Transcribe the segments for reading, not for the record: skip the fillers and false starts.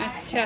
আচ্ছা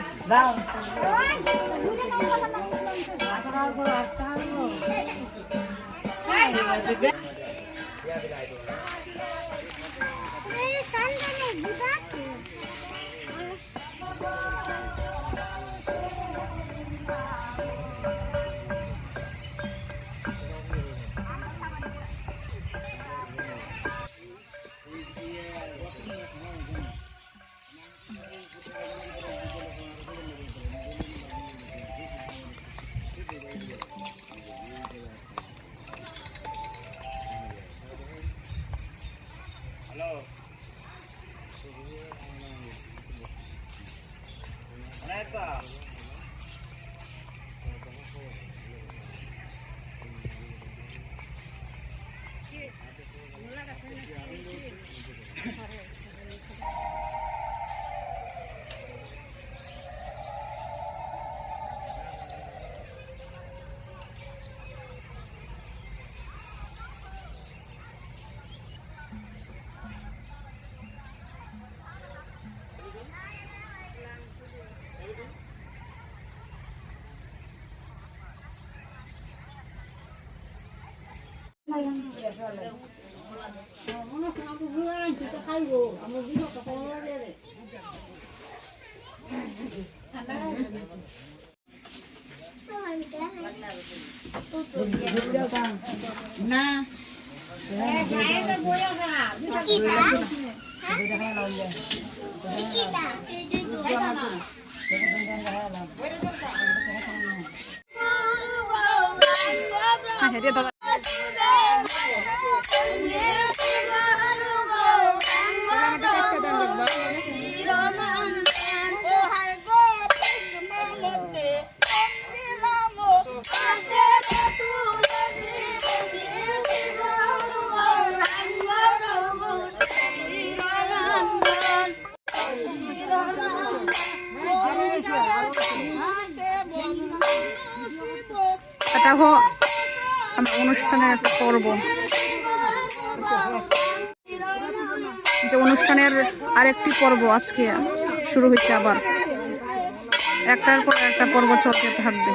না এটা আমার অনুষ্ঠানের একটা পর্ব, যে অনুষ্ঠানের আরেকটি পর্ব আজকে শুরু হয়েছে। আবার একটার পর একটা পর্ব চলতে থাকবে।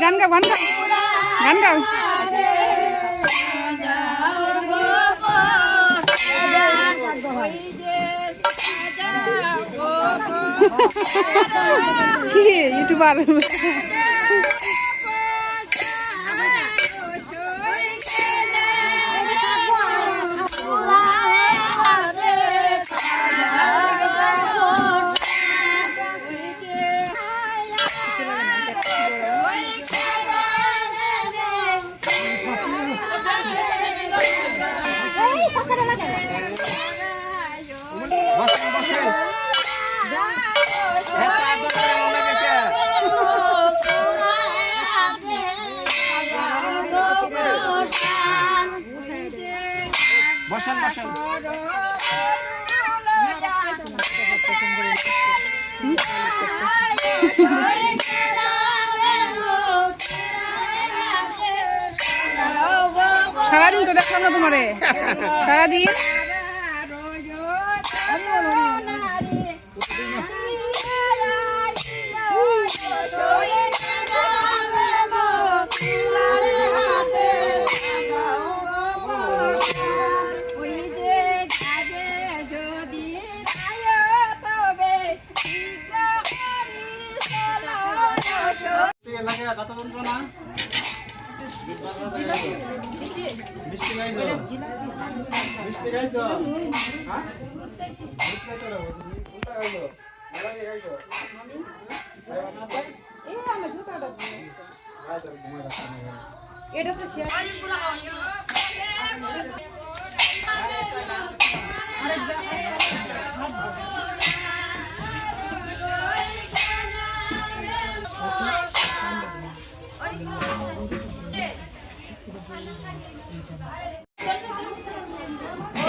গান গাও, গান গাও, গান গাও। কি ইউটিউবার বসেন বসেন। সারাদিন তো দেখলাম না তোমারে, সারাদিন এটা তো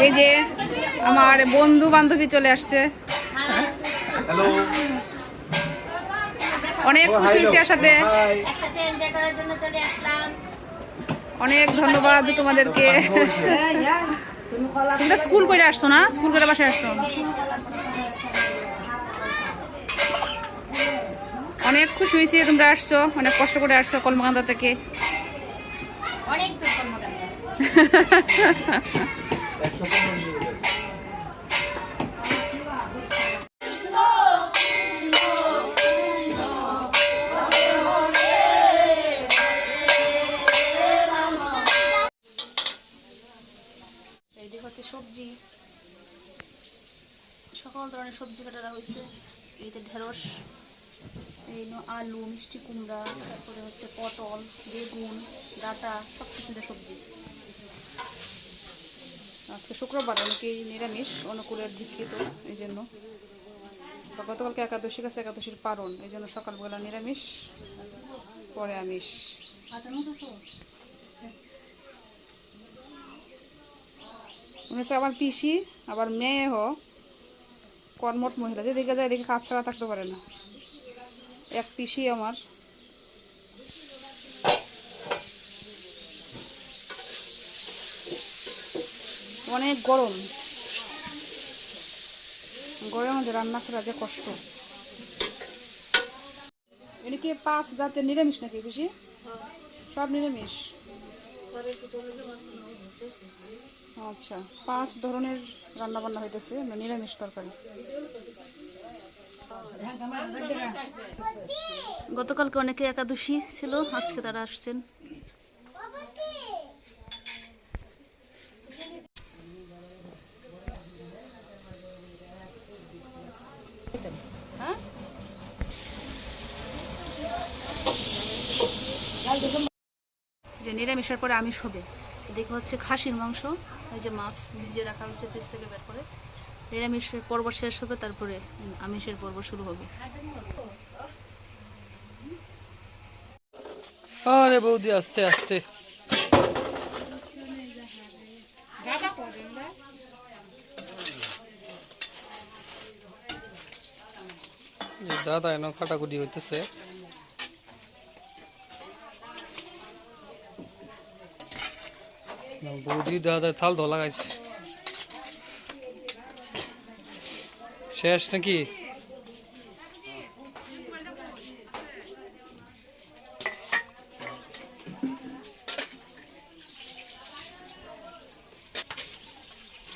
এই যে আমার বন্ধু বান্ধবী চলে আসছে। হ্যালো, অনেক খুশি হয়েছি সাথে। একসাথে এনজয় করার জন্য চলে আসলাম। অনেক ধন্যবাদ তোমাদেরকে। তোমরা স্কুল করে আসছো না? স্কুল করে বাসায় আসছো? অনেক খুশি হয়েছি তোমরা আসছো, অনেক কষ্ট করে আসছো কলমাকান্দা থেকে। অনেক দূর কর্মকাণ্ড। এইদিকে হচ্ছে সবজি, সকল ধরনের সবজি কাটা হয়েছে। এইতে ঢেঁড়স, এই আলু, মিষ্টি কুমড়া, তারপরে হচ্ছে পটল, বেগুন, ডাঁটা, সব কিছুতে সবজি। আজকে শুক্রবার, অনেকেই নিরামিষ অনুকূলের দীক্ষিত, এই জন্য গতকালকে একাদশী গেছে, একাদশীর পারণ, এই জন্য সকালবেলা নিরামিষ, পরে আমিষ। মনে হচ্ছে আমার পিসি আবার মেয়ে কর্মঠ মহিলা, যেদিকে যায় এদিকে কাজ ছাড়া থাকতে পারে না। এক পিসি আমার। অনেক গরম, গরমের মধ্যে রান্না করা যে কষ্ট। এটা কি 5 জাতের নিরামিষ নাকি পিসি? সব নিরামিষ? আচ্ছা, 5 ধরনের রান্না বান্না হইতেছে, নিরামিষ তরকারি। গতকালকে অনেকে একাদশী ছিল, আজকে তারা আসছেন। যে নিরামিষের পরে আমিষ হবে, এদিকে হচ্ছে খাসির মাংস, এই যে মাছ ভিজিয়ে রাখা হয়েছে ফ্রিজ থেকে বের করে। নিরামিষের পর্ব শেষ হবে, তারপরে আমিষের পর্ব শুরু হবে। আরে বৌদি আস্তে আস্তে। দাদা এনে কাটাকুটি হইতেছে। বৌদি দাদা থাল ধোলা গাইছে। শেষ নাকি?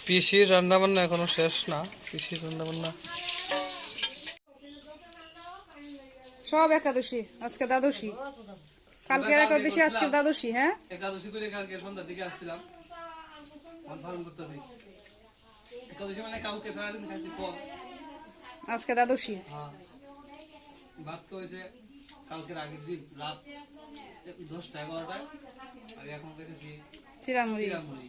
পিসির রান্না বান্না এখনো শেষ না। পিসির রান্না বান্না সব একাদশী, আজকে দ্বাদশী। কালকে একাদশী, আজকে দ্বাদশী। হ্যাঁ, একাদশী করে কালকে সন্ধ্যার দিকে আসছিলাম, কনফার্ম করতেছি। একাদশী মানে কালকে সারাদিন খাইছি পর, আজকে দ্বাদশী। হ্যাঁ ভাত হয়েছে কালকের আগের দিন রাত 10টা-11টায়, আর এখন দেখেছি চিরামুড়ি। চিরামুড়ি।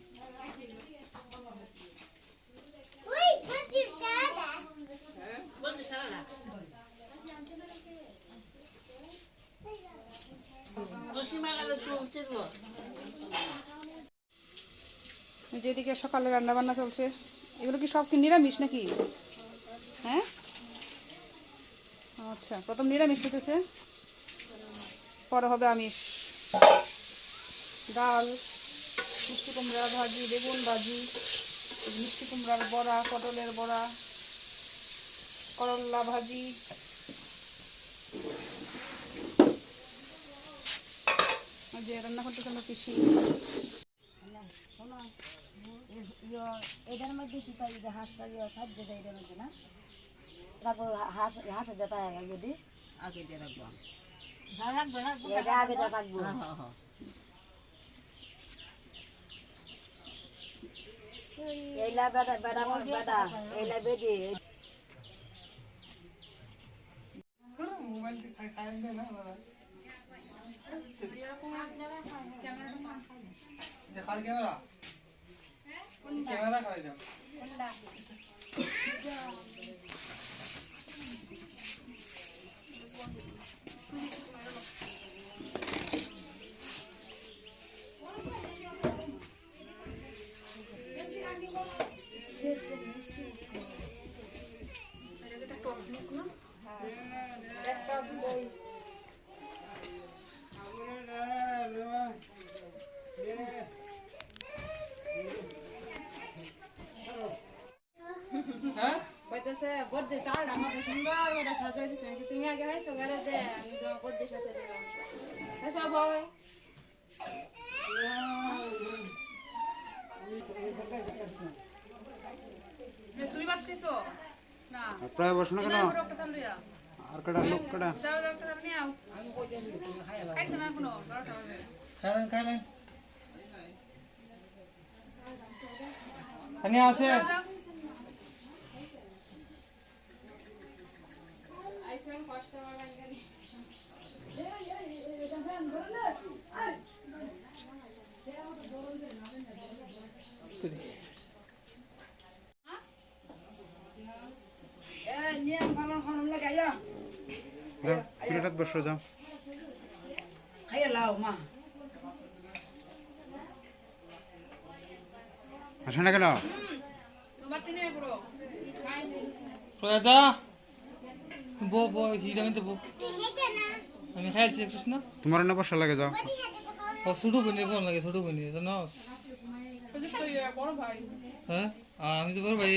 যেদিকে সকালে রান্না বান্না চলছে, এগুলো কি সব কি নিরামিষ নাকি? হ্যাঁ, আচ্ছা, প্রথম নিরামিষ হইতেছে, পরে হবে আমিষ। ডাল, মিষ্টি কুমড়া ভাজি, বেগুন ভাজি, মিষ্টি কুমড়ার বড়া, পটলের বড়া, করলা ভাজি। যে রান্না করতেছে আমরা পিসি। এটার মধ্যে কি পাই যে হাঁসটা খাদ্য দেয় এটার মধ্যে না, তারপর হাঁসের যেটা যদি আগে দিয়ে রাখবো, আগে দিয়ে রাখবো। এইলা বেটা বেটা বেটা এইলা বেটি মোবাইল খাই খাই দে না দেখার ক্যামেরা ক্যামেরা খাই দাও হ্যাঁ কইতেছে বর্দে কার্ড আমাকে সুন্দর করে সাজাই দিছে তুমি আগে হাইছো ঘরে দে আমি তোমার বর্দে সাথে দিলাম আচ্ছা বাবা তুমি বাদ খাইছো না প্রায় বসো না কেন একটা দাম লইয়া আর কটা লোক কটা যাও যাও একটা দাম নিয়ে আও খাইছে না কোনো 12টা বাজে খাইলেন খাইলেন খানি আছে আইসলাম কষ্ট আমার গাড়ি নিয়ে ফালন খান লাগাইয়া যাও প্লেটত বসো যাও খাইয়া লাও মা আসে না কেন তোমার টিনে পুরো প্রয়াজা বো বো হিটা মিতে বো আমি খাইছি একটু না তোমার না বসা লাগে যাও ও ছোট বনি ফোন লাগে ছোট বনি জানো বড় ভাই হ্যাঁ আমি তো বড় ভাই